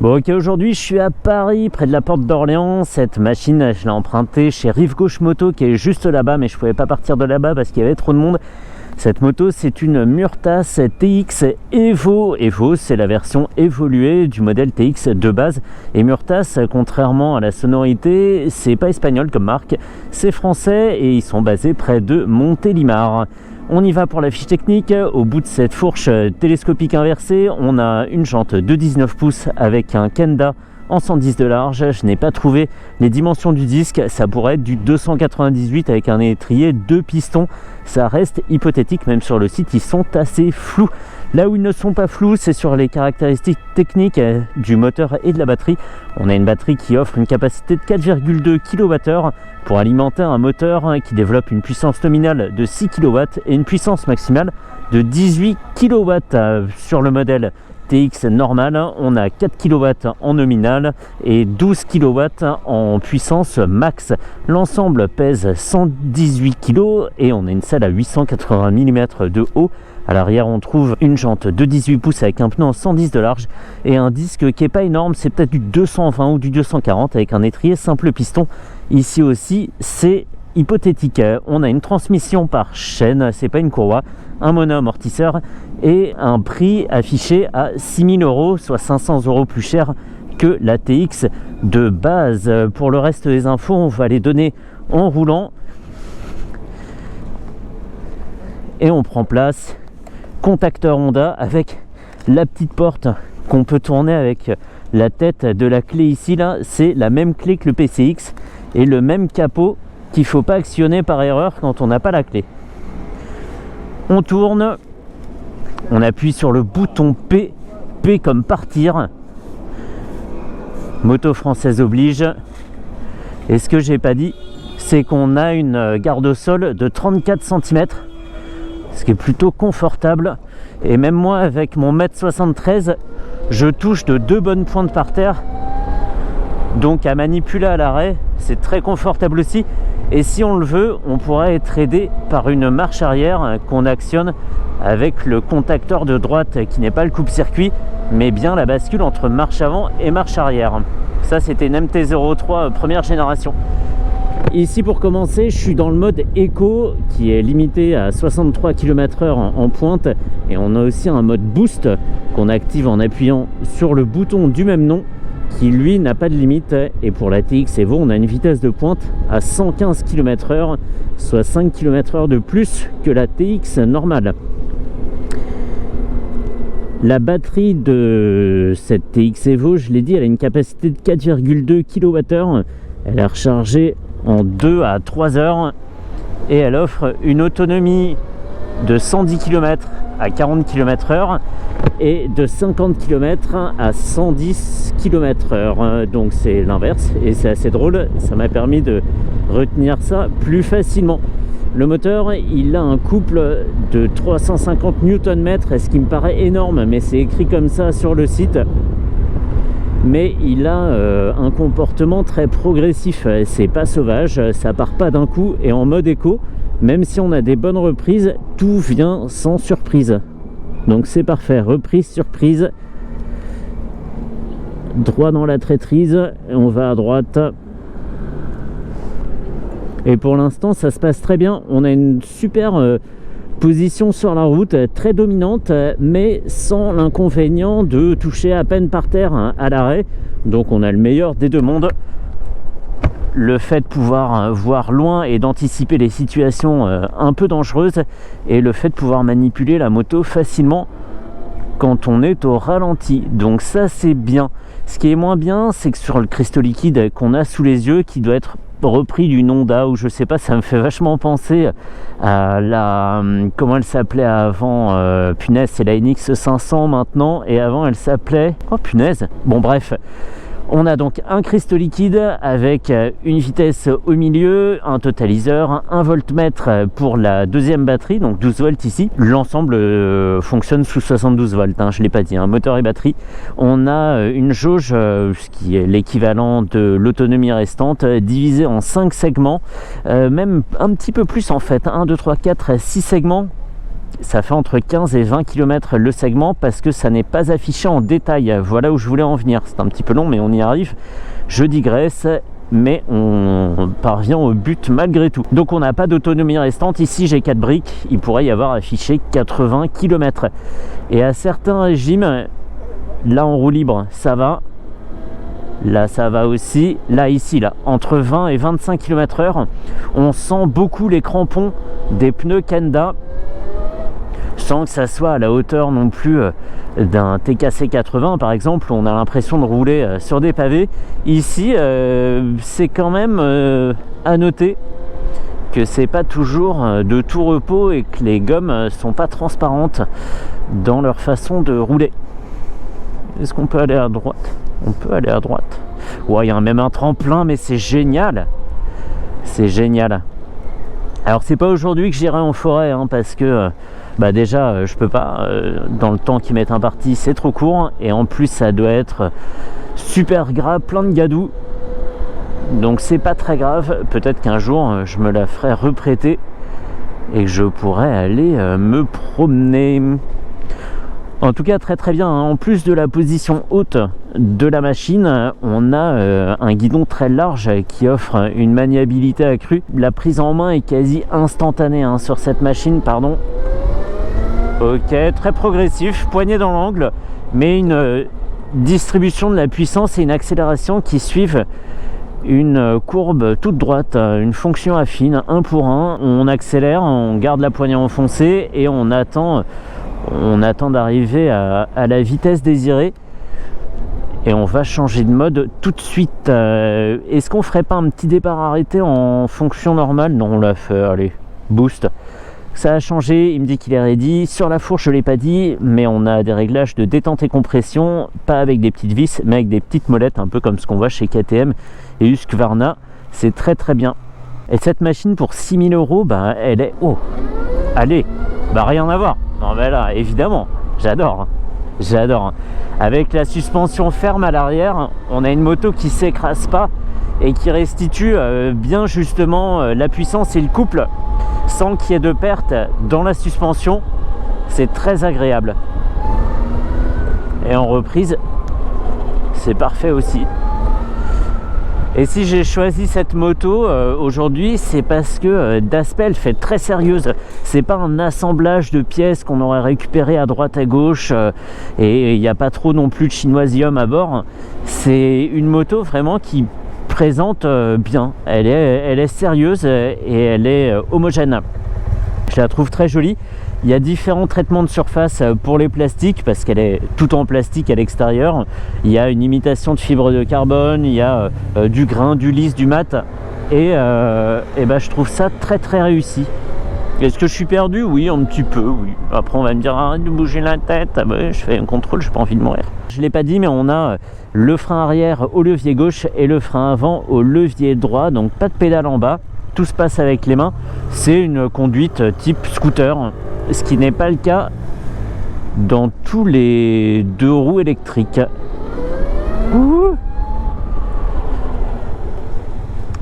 Bon ok, aujourd'hui je suis à Paris, près de la porte d'Orléans. Cette machine, je l'ai empruntée chez Rive Gauche Moto qui est juste là-bas, mais je pouvais pas partir de là-bas parce qu'il y avait trop de monde. Cette moto, c'est une Murtas TX Evo. Evo, c'est la version évoluée du modèle TX de base. Et Murtas, contrairement à la sonorité, c'est pas espagnol comme marque, c'est français et ils sont basés près de Montélimar. On y va pour la fiche technique. Au bout de cette fourche télescopique inversée, on a une jante de 19 pouces avec un Kenda en 110 de large. Je n'ai pas trouvé les dimensions du disque, ça pourrait être du 298 avec un étrier 2 pistons. Ça reste hypothétique, même sur le site ils sont assez flous. Là où ils ne sont pas flous, c'est sur les caractéristiques techniques du moteur et de la batterie. On a une batterie qui offre une capacité de 4,2 kWh pour alimenter un moteur qui développe une puissance nominale de 6 kW et une puissance maximale de 18 kW. Sur le modèle TX normal, on a 4 kW en nominal et 12 kW en puissance max. L'ensemble pèse 118 kg et on a une selle à 880 mm de haut. À l'arrière, on trouve une jante de 18 pouces avec un pneu en 110 de large et un disque qui n'est pas énorme, c'est peut-être du 220 ou du 240 avec un étrier simple piston. Ici aussi, c'est hypothétique. On a une transmission par chaîne, c'est pas une courroie, un mono-amortisseur et un prix affiché à 6 000 €, soit 500 € plus cher que la TX de base. Pour le reste des infos, on va les donner en roulant et on prend place. Contacteur Honda avec la petite porte qu'on peut tourner avec la tête de la clé ici. Là, c'est la même clé que le PCX et le même capot qu'il ne faut pas actionner par erreur quand on n'a pas la clé. On tourne, on appuie sur le bouton P, P comme partir. Moto française oblige. Et ce que j'ai pas dit, c'est qu'on a une garde au sol de 34 cm, ce qui est plutôt confortable. Et même moi, avec mon 1m73, je touche de 2 bonnes pointes par terre. Donc à manipuler à l'arrêt, c'est très confortable aussi. Et si on le veut, on pourrait être aidé par une marche arrière qu'on actionne avec le contacteur de droite qui n'est pas le coupe-circuit, mais bien la bascule entre marche avant et marche arrière. Ça, c'était une MT-03 première génération. Ici, pour commencer, je suis dans le mode éco qui est limité à 63 km/h en pointe. Et on a aussi un mode boost qu'on active en appuyant sur le bouton du même nom, qui lui n'a pas de limite. Et pour la TX Evo, on a une vitesse de pointe à 115 km/h, soit 5 km/h de plus que la TX normale. La batterie de cette TX Evo, je l'ai dit, elle a une capacité de 4,2 kWh. Elle est rechargée en 2 à 3 heures et elle offre une autonomie de 110 km à 40 km/h et de 50 km à 110 km/h. Donc c'est l'inverse et c'est assez drôle, ça m'a permis de retenir ça plus facilement. Le moteur, il a un couple de 350 Nm, ce qui me paraît énorme, mais c'est écrit comme ça sur le site. Mais il a un comportement très progressif, c'est pas sauvage, ça part pas d'un coup. Et en mode éco, même si on a des bonnes reprises, tout vient sans surprise. Donc c'est parfait, reprise, surprise, droit dans la traîtrise, on va à droite. Et pour l'instant ça se passe très bien, on a une super position sur la route, très dominante, mais sans l'inconvénient de toucher à peine par terre à l'arrêt. Donc on a le meilleur des deux mondes. Le fait de pouvoir voir loin et d'anticiper les situations un peu dangereuses, et le fait de pouvoir manipuler la moto facilement quand on est au ralenti. Donc ça, c'est bien. Ce qui est moins bien, c'est que sur le cristaux liquide qu'on a sous les yeux, qui doit être repris d'une Honda ou je sais pas, ça me fait vachement penser à la, comment elle s'appelait avant, punaise, c'est la NX 500 maintenant, et avant elle s'appelait, oh punaise, bon bref. On a donc un cristaux liquide avec une vitesse au milieu, un totaliseur, un voltmètre pour la deuxième batterie, donc 12 volts ici. L'ensemble fonctionne sous 72 volts, hein, je ne l'ai pas dit, moteur et batterie. On a une jauge, ce qui est l'équivalent de l'autonomie restante, divisée en 5 segments, même un petit peu plus en fait, 1, 2, 3, 4, 6 segments. Ça fait entre 15 et 20 km le segment parce que ça n'est pas affiché en détail. Voilà où je voulais en venir. C'est un petit peu long mais on y arrive. Je digresse, mais on parvient au but malgré tout. Donc on n'a pas d'autonomie restante. Ici j'ai 4 briques, il pourrait y avoir affiché 80 km. Et à certains régimes, là en roue libre ça va. Là ça va aussi. Là ici, là, entre 20 et 25 km/h, on sent beaucoup les crampons des pneus Kenda, sans que ça soit à la hauteur non plus d'un TKC 80 par exemple. On a l'impression de rouler sur des pavés. Ici c'est quand même à noter que c'est pas toujours de tout repos et que les gommes sont pas transparentes dans leur façon de rouler. Est-ce qu'on peut aller à droite? On peut aller à droite. Ouais, il y a même un tremplin, mais c'est génial. C'est génial. Alors c'est pas aujourd'hui que j'irai en forêt hein, parce que bah déjà je peux pas, dans le temps qui m'est imparti c'est trop court, et en plus ça doit être super gras, plein de gadou, donc c'est pas très grave. Peut-être qu'un jour je me la ferai reprêter et que je pourrai aller me promener. En tout cas très très bien, hein. En plus de la position haute de la machine, on a un guidon très large qui offre une maniabilité accrue. La prise en main est quasi instantanée hein, sur cette machine, pardon. Ok, très progressif, poignée dans l'angle, mais une distribution de la puissance et une accélération qui suivent une courbe toute droite, une fonction affine, 1 pour 1. On accélère, on garde la poignée enfoncée et on attend d'arriver à la vitesse désirée, et on va changer de mode tout de suite. Est-ce qu'on ferait pas un petit départ arrêté en fonction normale? Non, on l'a fait, allez, boost. Ça a changé, il me dit qu'il est ready. Sur la fourche je l'ai pas dit, mais on a des réglages de détente et compression, pas avec des petites vis mais avec des petites molettes, un peu comme ce qu'on voit chez KTM et Husqvarna. C'est très très bien. Et cette machine pour 6 000 €, bah elle est... Oh, allez, bah rien à voir. Non mais là, évidemment, j'adore. J'adore. Avec la suspension ferme à l'arrière, on a une moto qui s'écrase pas et qui restitue bien justement la puissance et le couple sans qu'il y ait de perte dans la suspension. C'est très agréable. Et en reprise, c'est parfait aussi. Et si j'ai choisi cette moto aujourd'hui, c'est parce que d'aspect elle fait très sérieuse. C'est pas un assemblage de pièces qu'on aurait récupéré à droite à gauche et il n'y a pas trop non plus de chinoisium à bord. C'est une moto vraiment qui présente bien. Elle est sérieuse et elle est homogène. Je la trouve très jolie. Il y a différents traitements de surface pour les plastiques parce qu'elle est tout en plastique à l'extérieur. Il y a une imitation de fibre de carbone, il y a du grain, du lisse, du mat, et ben, je trouve ça très très réussi. Est-ce que je suis perdu? Oui, un petit peu, oui. Après on va me dire arrête de bouger la tête. Ah ben, je fais un contrôle, j'ai pas envie de mourir. Je l'ai pas dit, mais on a le frein arrière au levier gauche et le frein avant au levier droit, donc pas de pédale en bas. Tout se passe avec les mains. C'est une conduite type scooter, ce qui n'est pas le cas dans tous les 2 roues électriques. Ouh,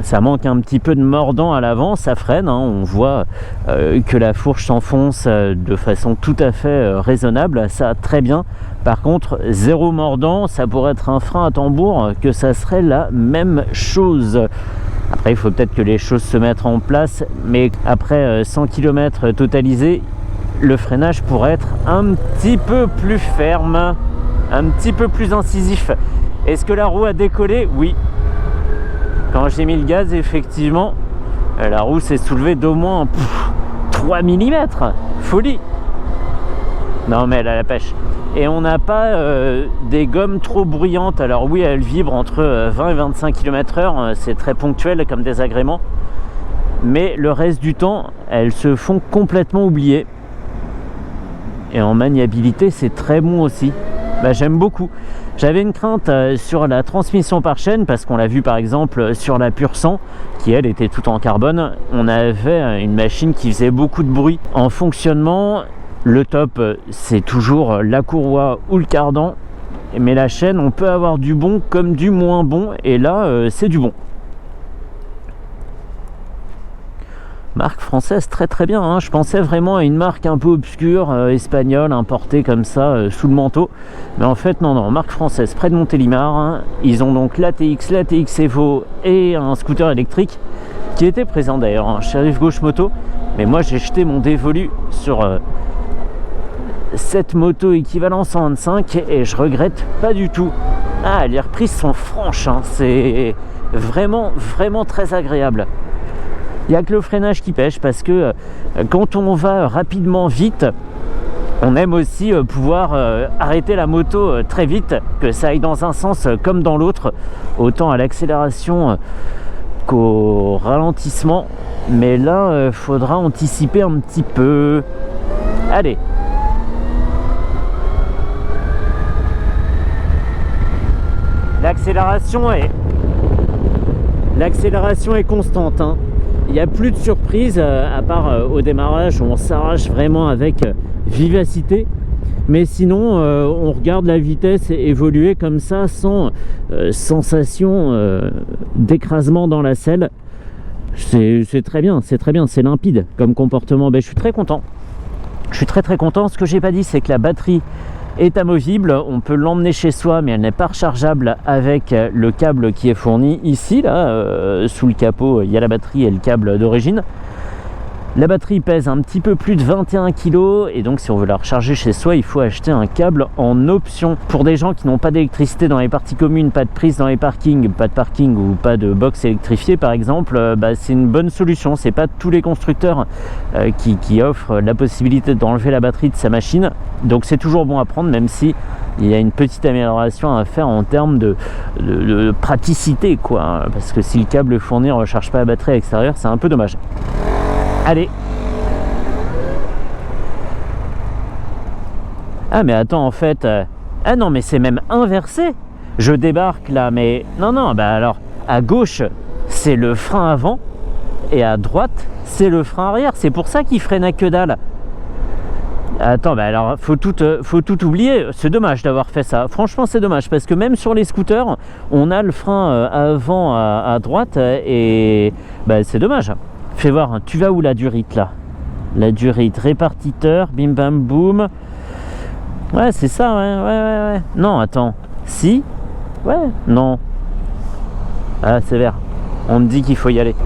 ça manque un petit peu de mordant à l'avant, ça freine, hein. On voit que la fourche s'enfonce de façon tout à fait raisonnable, ça très bien. Par contre, zéro mordant, ça pourrait être un frein à tambour, que ça serait la même chose. Après, il faut peut-être que les choses se mettent en place, mais après 100 km totalisés, le freinage pourrait être un petit peu plus ferme, un petit peu plus incisif. Est-ce que la roue a décollé? Oui. Quand j'ai mis le gaz, effectivement, la roue s'est soulevée d'au moins 3 mm. Folie. Non mais elle a la pêche. Et on n'a pas des gommes trop bruyantes. Alors oui, elles vibrent entre 20 et 25 km/h, c'est très ponctuel comme désagrément, mais le reste du temps elles se font complètement oublier. Et en maniabilité c'est très bon aussi. Bah, j'aime beaucoup. J'avais une crainte sur la transmission par chaîne parce qu'on l'a vu par exemple sur la Pur 100 qui elle était tout en carbone. On avait une machine qui faisait beaucoup de bruit. En fonctionnement, le top c'est toujours la courroie ou le cardan, mais la chaîne on peut avoir du bon comme du moins bon, et là c'est du bon. Marque française très très bien, hein. Je pensais vraiment à une marque un peu obscure, espagnole, importée comme ça, sous le manteau. Mais en fait, non, marque française, près de Montélimar. Hein. Ils ont donc l'ATX, l'ATX Evo et un scooter électrique qui était présent d'ailleurs hein, chez Rive Gauche Moto. Mais moi, j'ai jeté mon dévolu sur cette moto équivalent 125 et je regrette pas du tout. Ah, les reprises sont franches, hein. C'est vraiment très agréable. Il n'y a que le freinage qui pêche parce que quand on va rapidement vite, on aime aussi pouvoir arrêter la moto très vite, que ça aille dans un sens comme dans l'autre, autant à l'accélération qu'au ralentissement. Mais là, faudra anticiper un petit peu. Allez. L'accélération est constante, hein. Il n'y a plus de surprise à part au démarrage où on s'arrache vraiment avec vivacité. Mais sinon, on regarde la vitesse évoluer comme ça sans sensation d'écrasement dans la selle. C'est très bien, c'est limpide comme comportement. Ben, je suis très content. Je suis très content. Ce que j'ai pas dit, c'est que la batterie est amovible, on peut l'emmener chez soi mais elle n'est pas rechargeable avec le câble qui est fourni ici là, sous le capot il y a la batterie et le câble d'origine. La batterie pèse un petit peu plus de 21 kg et donc si on veut la recharger chez soi il faut acheter un câble en option. Pour des gens qui n'ont pas d'électricité dans les parties communes, pas de prise dans les parkings, pas de parking ou pas de box électrifiée par exemple, c'est une bonne solution. C'est pas tous les constructeurs qui offrent la possibilité d'enlever la batterie de sa machine, donc c'est toujours bon à prendre même si il y a une petite amélioration à faire en termes de praticité quoi, parce que si le câble fourni ne recharge pas la batterie à l'extérieur c'est un peu dommage. Allez. Ah mais attends en fait ah non mais c'est même inversé. Je débarque là mais non bah alors à gauche c'est le frein avant et à droite c'est le frein arrière. C'est pour ça qu'il freine à que dalle. Attends bah alors faut tout oublier. C'est dommage d'avoir fait ça. Franchement c'est dommage parce que même sur les scooters on a le frein avant à droite et bah c'est dommage. Fais voir, tu vas où la durite là? La durite, répartiteur, bim bam boum. Ouais, c'est ça, ouais. Non, attends. Si? Ouais, non. Ah, c'est vert. On me dit qu'il faut y aller.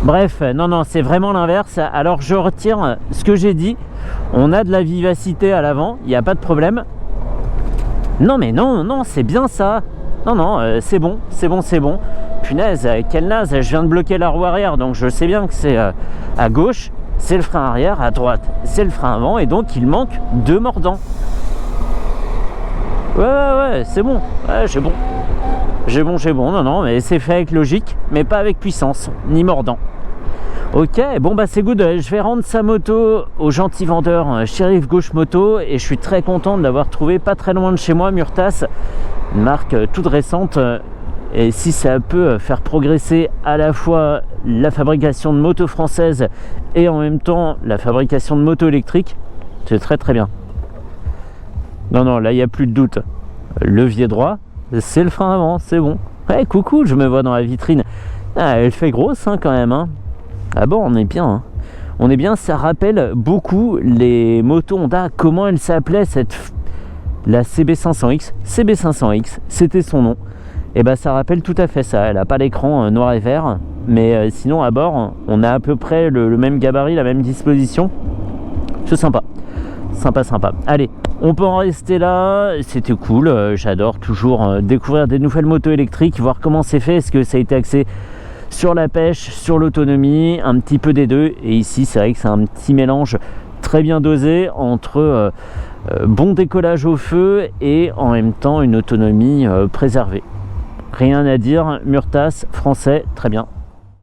Bref, non, c'est vraiment l'inverse. Alors, je retire ce que j'ai dit. On a de la vivacité à l'avant, il n'y a pas de problème. Non, mais non, c'est bien ça. Non, c'est bon. Punaise, quelle naze, je viens de bloquer la roue arrière, donc je sais bien que c'est à gauche, c'est le frein arrière, à droite, c'est le frein avant, et donc il manque 2 mordants. Ouais, c'est bon, ouais, j'ai bon, non, mais c'est fait avec logique, mais pas avec puissance, ni mordant. Ok, bon bah c'est good, je vais rendre sa moto au gentil vendeur chez Rive Gauche Moto, et je suis très content de l'avoir trouvé pas très loin de chez moi, Murtas, une marque toute récente. Et si ça peut faire progresser à la fois la fabrication de motos françaises et en même temps la fabrication de motos électriques, c'est très bien. Non, là il n'y a plus de doute. Levier droit, c'est le frein avant, c'est bon. Ouais, coucou, je me vois dans la vitrine. Ah, elle fait grosse hein, quand même. Hein. Ah bon, on est bien. Hein. On est bien, ça rappelle beaucoup les motos Honda. Comment elle s'appelait la CB500X? CB500X, c'était son nom. Et bah ça rappelle tout à fait ça. Elle n'a pas l'écran noir et vert, mais sinon à bord on a à peu près le même gabarit, la même disposition. C'est sympa. Allez, on peut en rester là. C'était cool, j'adore toujours découvrir des nouvelles motos électriques, voir comment c'est fait. Est-ce que ça a été axé sur la pêche, sur l'autonomie, un petit peu des deux. Et ici c'est vrai que c'est un petit mélange très bien dosé entre bon décollage au feu et en même temps une autonomie préservée. Rien à dire, Murtas, français, très bien.